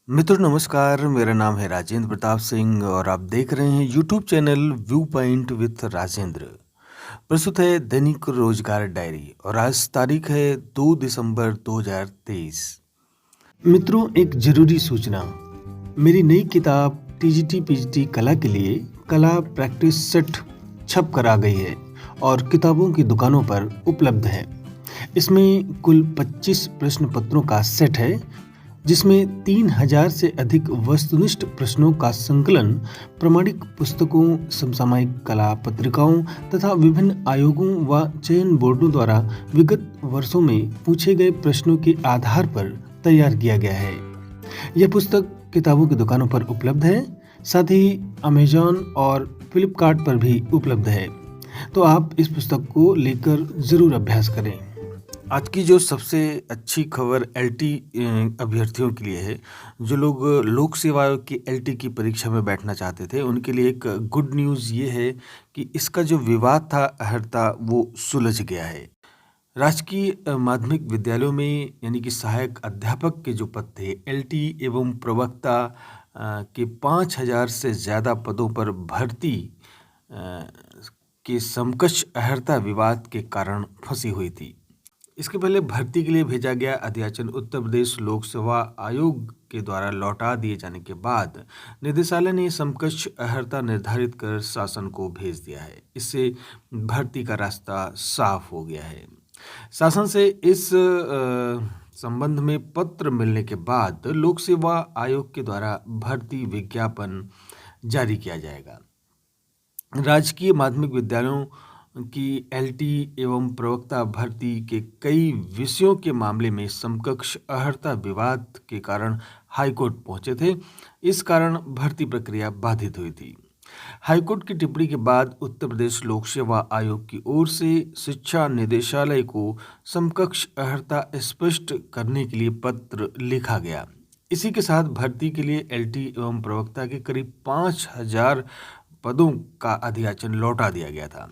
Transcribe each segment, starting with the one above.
मित्रों नमस्कार, मेरा नाम है राजेंद्र प्रताप सिंह और आप देख रहे हैं YouTube channel view point with Rajendra. प्रस्तुत है दैनिक रोजगार डायरी और आज तारीख है 2 दिसंबर 2023। मित्रों एक जरूरी सूचना, मेरी नई किताब टीजीटी पीजीटी कला के लिए कला प्रैक्टिस सेट छप कर आ गई है और किताबों की दुकानों पर उपलब्ध है। इसमें कुल 25 प्रश्न पत्रों का सेट है जिसमें 3000 से अधिक वस्तुनिष्ठ प्रश्नों का संकलन प्रमाणिक पुस्तकों, समसामयिक कला पत्रिकाओं तथा विभिन्न आयोगों व चयन बोर्डों द्वारा विगत वर्षों में पूछे गए प्रश्नों के आधार पर तैयार किया गया है। यह पुस्तक किताबों की दुकानों पर उपलब्ध है, साथ ही अमेजॉन और फ्लिपकार्ट पर भी उपलब्ध है, तो आप इस पुस्तक को लेकर जरूर अभ्यास करें। आज की जो सबसे अच्छी खबर एलटी अभ्यर्थियों के लिए है, जो लोग लोक सेवा आयोग की एलटी की परीक्षा में बैठना चाहते थे, उनके लिए एक गुड न्यूज़ ये है कि इसका जो विवाद था अहर्ता वो सुलझ गया है। राजकीय माध्यमिक विद्यालयों में यानी कि सहायक अध्यापक के जो पद थे एलटी एवं प्रवक्ता के 5000 से ज़्यादा पदों पर भर्ती के समकक्ष अहर्ता विवाद के कारण फंसी हुई थी। इसके पहले भर्ती के लिए भेजा गया अध्याचन उत्तर प्रदेश लोक सेवा आयोग के द्वारा लौटा दिए जाने के बाद निदेशालय ने समकक्ष अहर्ता निर्धारित कर शासन को भेज दिया है। इससे भर्ती का रास्ता साफ हो गया है। शासन से इस संबंध में पत्र मिलने के बाद लोक सेवा आयोग के द्वारा भर्ती विज्ञापन जारी किया जाएगा। राजकीय माध्यमिक विद्यालयों की एलटी एवं प्रवक्ता भर्ती के कई विषयों के मामले में समकक्ष अहर्ता विवाद के कारण हाईकोर्ट पहुंचे थे। इस कारण भर्ती प्रक्रिया बाधित हुई थी। हाईकोर्ट की टिप्पणी के बाद उत्तर प्रदेश लोक सेवा आयोग की ओर से शिक्षा निदेशालय को समकक्ष अहर्ता स्पष्ट करने के लिए पत्र लिखा गया। इसी के साथ भर्ती के लिए एलटी एवं प्रवक्ता के करीब 5000 पदों का अध्याचन लौटा दिया गया था।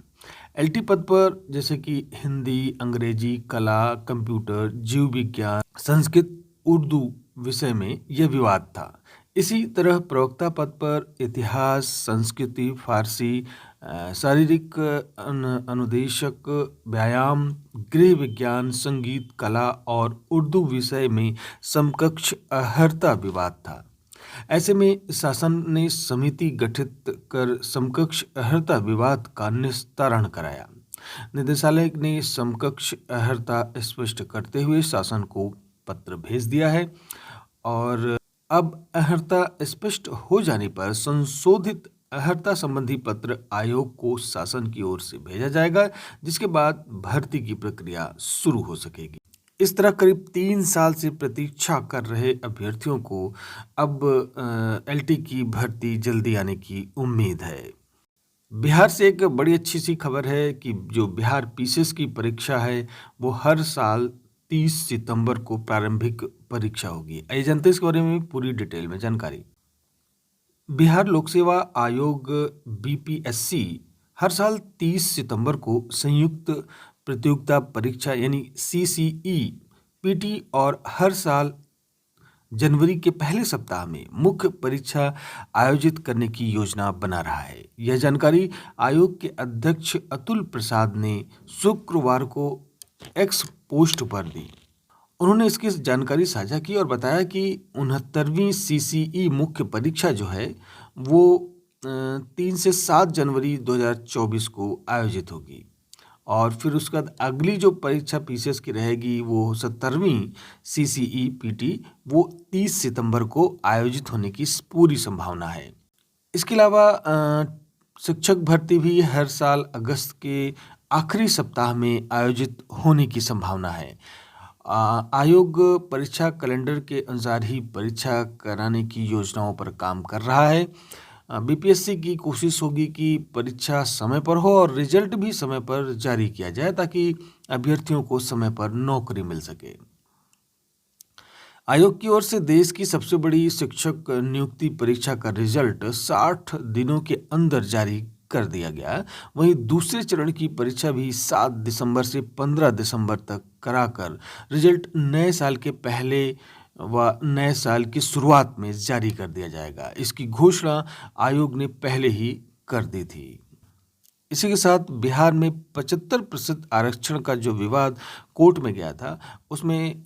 एलटी पद पर जैसे कि हिंदी, अंग्रेजी, कला, कंप्यूटर, जीव विज्ञान, संस्कृत, उर्दू विषय में यह विवाद था। इसी तरह प्रवक्ता पद पर इतिहास, संस्कृति, फारसी, शारीरिक अनुदेशक, व्यायाम, गृह विज्ञान, संगीत, कला और उर्दू विषय में समकक्ष अहर्ता विवाद था। ऐसे में शासन ने समिति गठित कर समकक्ष अहर्ता विवाद का निस्तारण कराया। निदेशालय ने समकक्ष अहर्ता स्पष्ट करते हुए शासन को पत्र भेज दिया है और अब अहर्ता स्पष्ट हो जाने पर संशोधित अहर्ता संबंधी पत्र आयोग को शासन की ओर से भेजा जाएगा, जिसके बाद भर्ती की प्रक्रिया शुरू हो सकेगी। इस तरह करीब 3 साल से प्रतीक्षा कर रहे अभ्यर्थियों को अब एलटी की भर्ती जल्दी आने की उम्मीद है। बिहार से एक बड़ी अच्छी सी खबर है कि जो बिहार पीसीएस की परीक्षा है वो हर साल 30 सितंबर को प्रारंभिक परीक्षा होगी। आइए जानते हैं इसके बारे में पूरी डिटेल में जानकारी। बिहार लोक सेवा आयोग बीपीएससी हर साल 30 सितंबर को संयुक्त प्रतियोगिता परीक्षा यानी सीसीई पीटी और हर साल जनवरी के पहले सप्ताह में मुख्य परीक्षा आयोजित करने की योजना बना रहा है। यह जानकारी आयोग के अध्यक्ष अतुल प्रसाद ने शुक्रवार को एक्स पोस्ट पर दी। उन्होंने इसकी जानकारी साझा की और बताया कि 69वीं सीसीई मुख्य परीक्षा जो है वो 3 से 7 जनवरी 2024 को आयोजित होगी और फिर उसके बाद अगली जो परीक्षा पीसीएस की रहेगी वो 70वीं सीसीई पीटी वो 30 सितंबर को आयोजित होने की पूरी संभावना है। इसके अलावा शिक्षक भर्ती भी हर साल अगस्त के आखिरी सप्ताह में आयोजित होने की संभावना है। आयोग परीक्षा कैलेंडर के अनुसार ही परीक्षा कराने की योजनाओं पर काम कर रहा है। बीपीएससी की कोशिश होगी कि परीक्षा समय पर हो और रिजल्ट भी समय पर जारी किया जाए ताकि अभ्यर्थियों को समय पर नौकरी मिल सके। आयोग की ओर से देश की सबसे बड़ी शिक्षक नियुक्ति परीक्षा का रिजल्ट 60 दिनों के अंदर जारी कर दिया गया। वहीं दूसरे चरण की परीक्षा भी 7 दिसंबर से 15 दिसंबर तक कराकर रिजल्ट नए साल के पहले व नए साल की शुरुआत में जारी कर दिया जाएगा। इसकी घोषणा आयोग ने पहले ही कर दी थी। इसी के साथ बिहार में 75% आरक्षण का जो विवाद कोर्ट में गया था, उसमें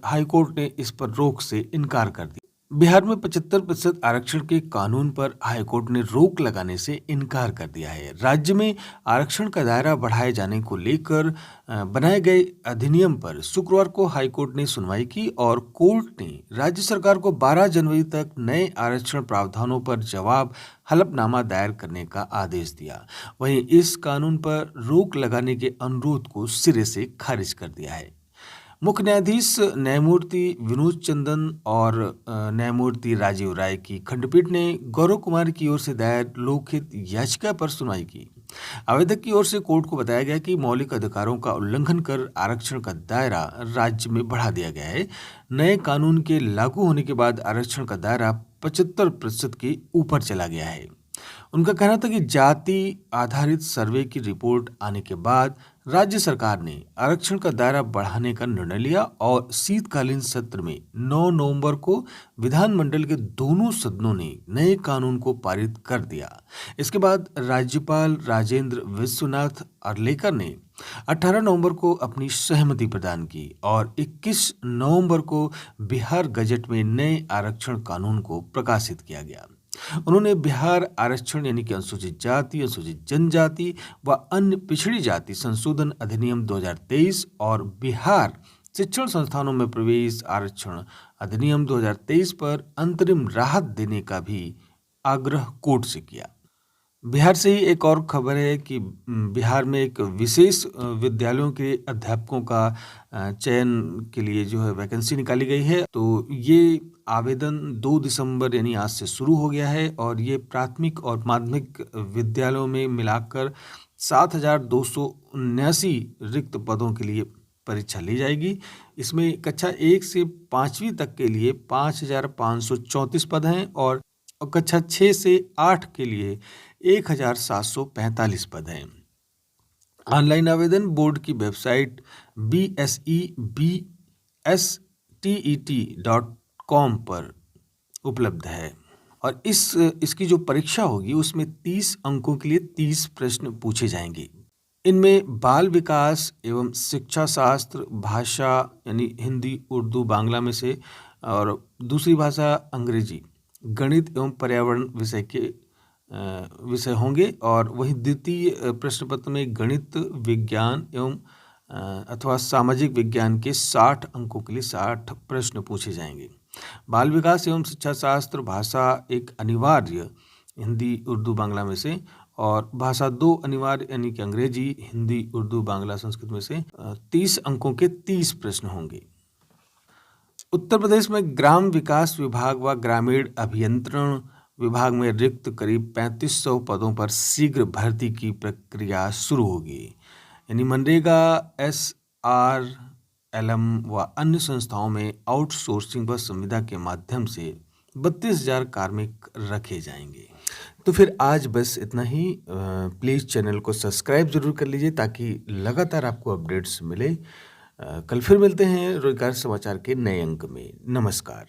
हाई कोर्ट ने इस पर रोक से इनकार कर दिया। बिहार में 75% आरक्षण के कानून पर हाई कोर्ट ने रोक लगाने से इनकार कर दिया है। राज्य में आरक्षण का दायरा बढ़ाए जाने को लेकर बनाए गए अधिनियम पर शुक्रवार को हाई कोर्ट ने सुनवाई की और कोर्ट ने राज्य सरकार को 12 जनवरी तक नए आरक्षण प्रावधानों पर जवाब हलफनामा दायर करने का आदेश दिया। वहीं इस कानून पर रोक लगाने के अनुरोध को सिरे से खारिज कर दिया है। मुख्य न्यायाधीश न्यायमूर्ति विनोद चंदन और न्यायमूर्ति राजीव राय की खंडपीठ ने गौरव कुमार की ओर से दायर लोकहित याचिका पर सुनवाई की। आवेदक की ओर से कोर्ट को बताया गया कि मौलिक अधिकारों का उल्लंघन कर आरक्षण का दायरा राज्य में बढ़ा दिया गया है। नए कानून के लागू होने के बाद आरक्षण का दायरा 75% के ऊपर चला गया है। उनका कहना था कि जाति आधारित सर्वे की रिपोर्ट आने के बाद राज्य सरकार ने आरक्षण का दायरा बढ़ाने का निर्णय लिया और शीतकालीन सत्र में 9 नवंबर को विधानमंडल के दोनों सदनों ने नए कानून को पारित कर दिया। इसके बाद राज्यपाल राजेंद्र विश्वनाथ अर्लेकर ने 18 नवंबर को अपनी सहमति प्रदान की और 21 नवंबर को बिहार गजट में नए आरक्षण कानून को प्रकाशित किया गया। उन्होंने बिहार आरक्षण यानी कि अनुसूचित जाति, अनुसूचित जनजाति व अन्य पिछड़ी जाति संशोधन अधिनियम 2023 और बिहार शिक्षण संस्थानों में प्रवेश आरक्षण अधिनियम 2023 पर अंतरिम राहत देने का भी आग्रह कोर्ट से किया। बिहार से ही एक और खबर है कि बिहार में एक विशेष विद्यालयों के अध्यापकों का चयन के लिए जो है वैकेंसी निकाली गई है। तो ये आवेदन 2 दिसंबर यानी आज से शुरू हो गया है और ये प्राथमिक और माध्यमिक विद्यालयों में मिलाकर 7,279 रिक्त पदों के लिए परीक्षा ली जाएगी। इसमें कक्षा 1 से 5वीं तक के लिए 5,534 पद हैं और कक्षा 6 से 8 के लिए 1,745 पद हैं। ऑनलाइन आवेदन बोर्ड की वेबसाइट bsebstet.com पर उपलब्ध है और इसकी जो परीक्षा होगी उसमें 30 अंकों के लिए 30 प्रश्न पूछे जाएंगे। इनमें बाल विकास एवं शिक्षा शास्त्र, भाषा यानी हिंदी, उर्दू, बांग्ला में से और दूसरी भाषा अंग्रेजी, गणित एवं पर्यावरण विषय होंगे और वही द्वितीय प्रश्न पत्र में गणित, विज्ञान एवं अथवा सामाजिक विज्ञान के 60 अंकों के लिए 60 प्रश्न पूछे जाएंगे। बाल विकास एवं शिक्षा शास्त्र भाषा एक अनिवार्य हिंदी, उर्दू, बांग्ला में से और भाषा 2 अनिवार्य यानी कि अंग्रेजी, हिंदी, उर्दू, बांग्ला, संस्कृत में से 30 अंकों के 30 प्रश्न होंगे। उत्तर प्रदेश में ग्राम विकास विभाग व ग्रामीण अभियंत्रण विभाग में रिक्त करीब 3500 पदों पर शीघ्र भर्ती की प्रक्रिया शुरू होगी। यानी मनरेगा, SRLM व अन्य संस्थाओं में आउटसोर्सिंग व संविदा के माध्यम से 32,000 कार्मिक रखे जाएंगे। तो फिर आज बस इतना ही। प्लीज़ चैनल को सब्सक्राइब जरूर कर लीजिए ताकि लगातार आपको अपडेट्स मिले। कल फिर मिलते हैं रोजगार समाचार के नए अंक में। नमस्कार।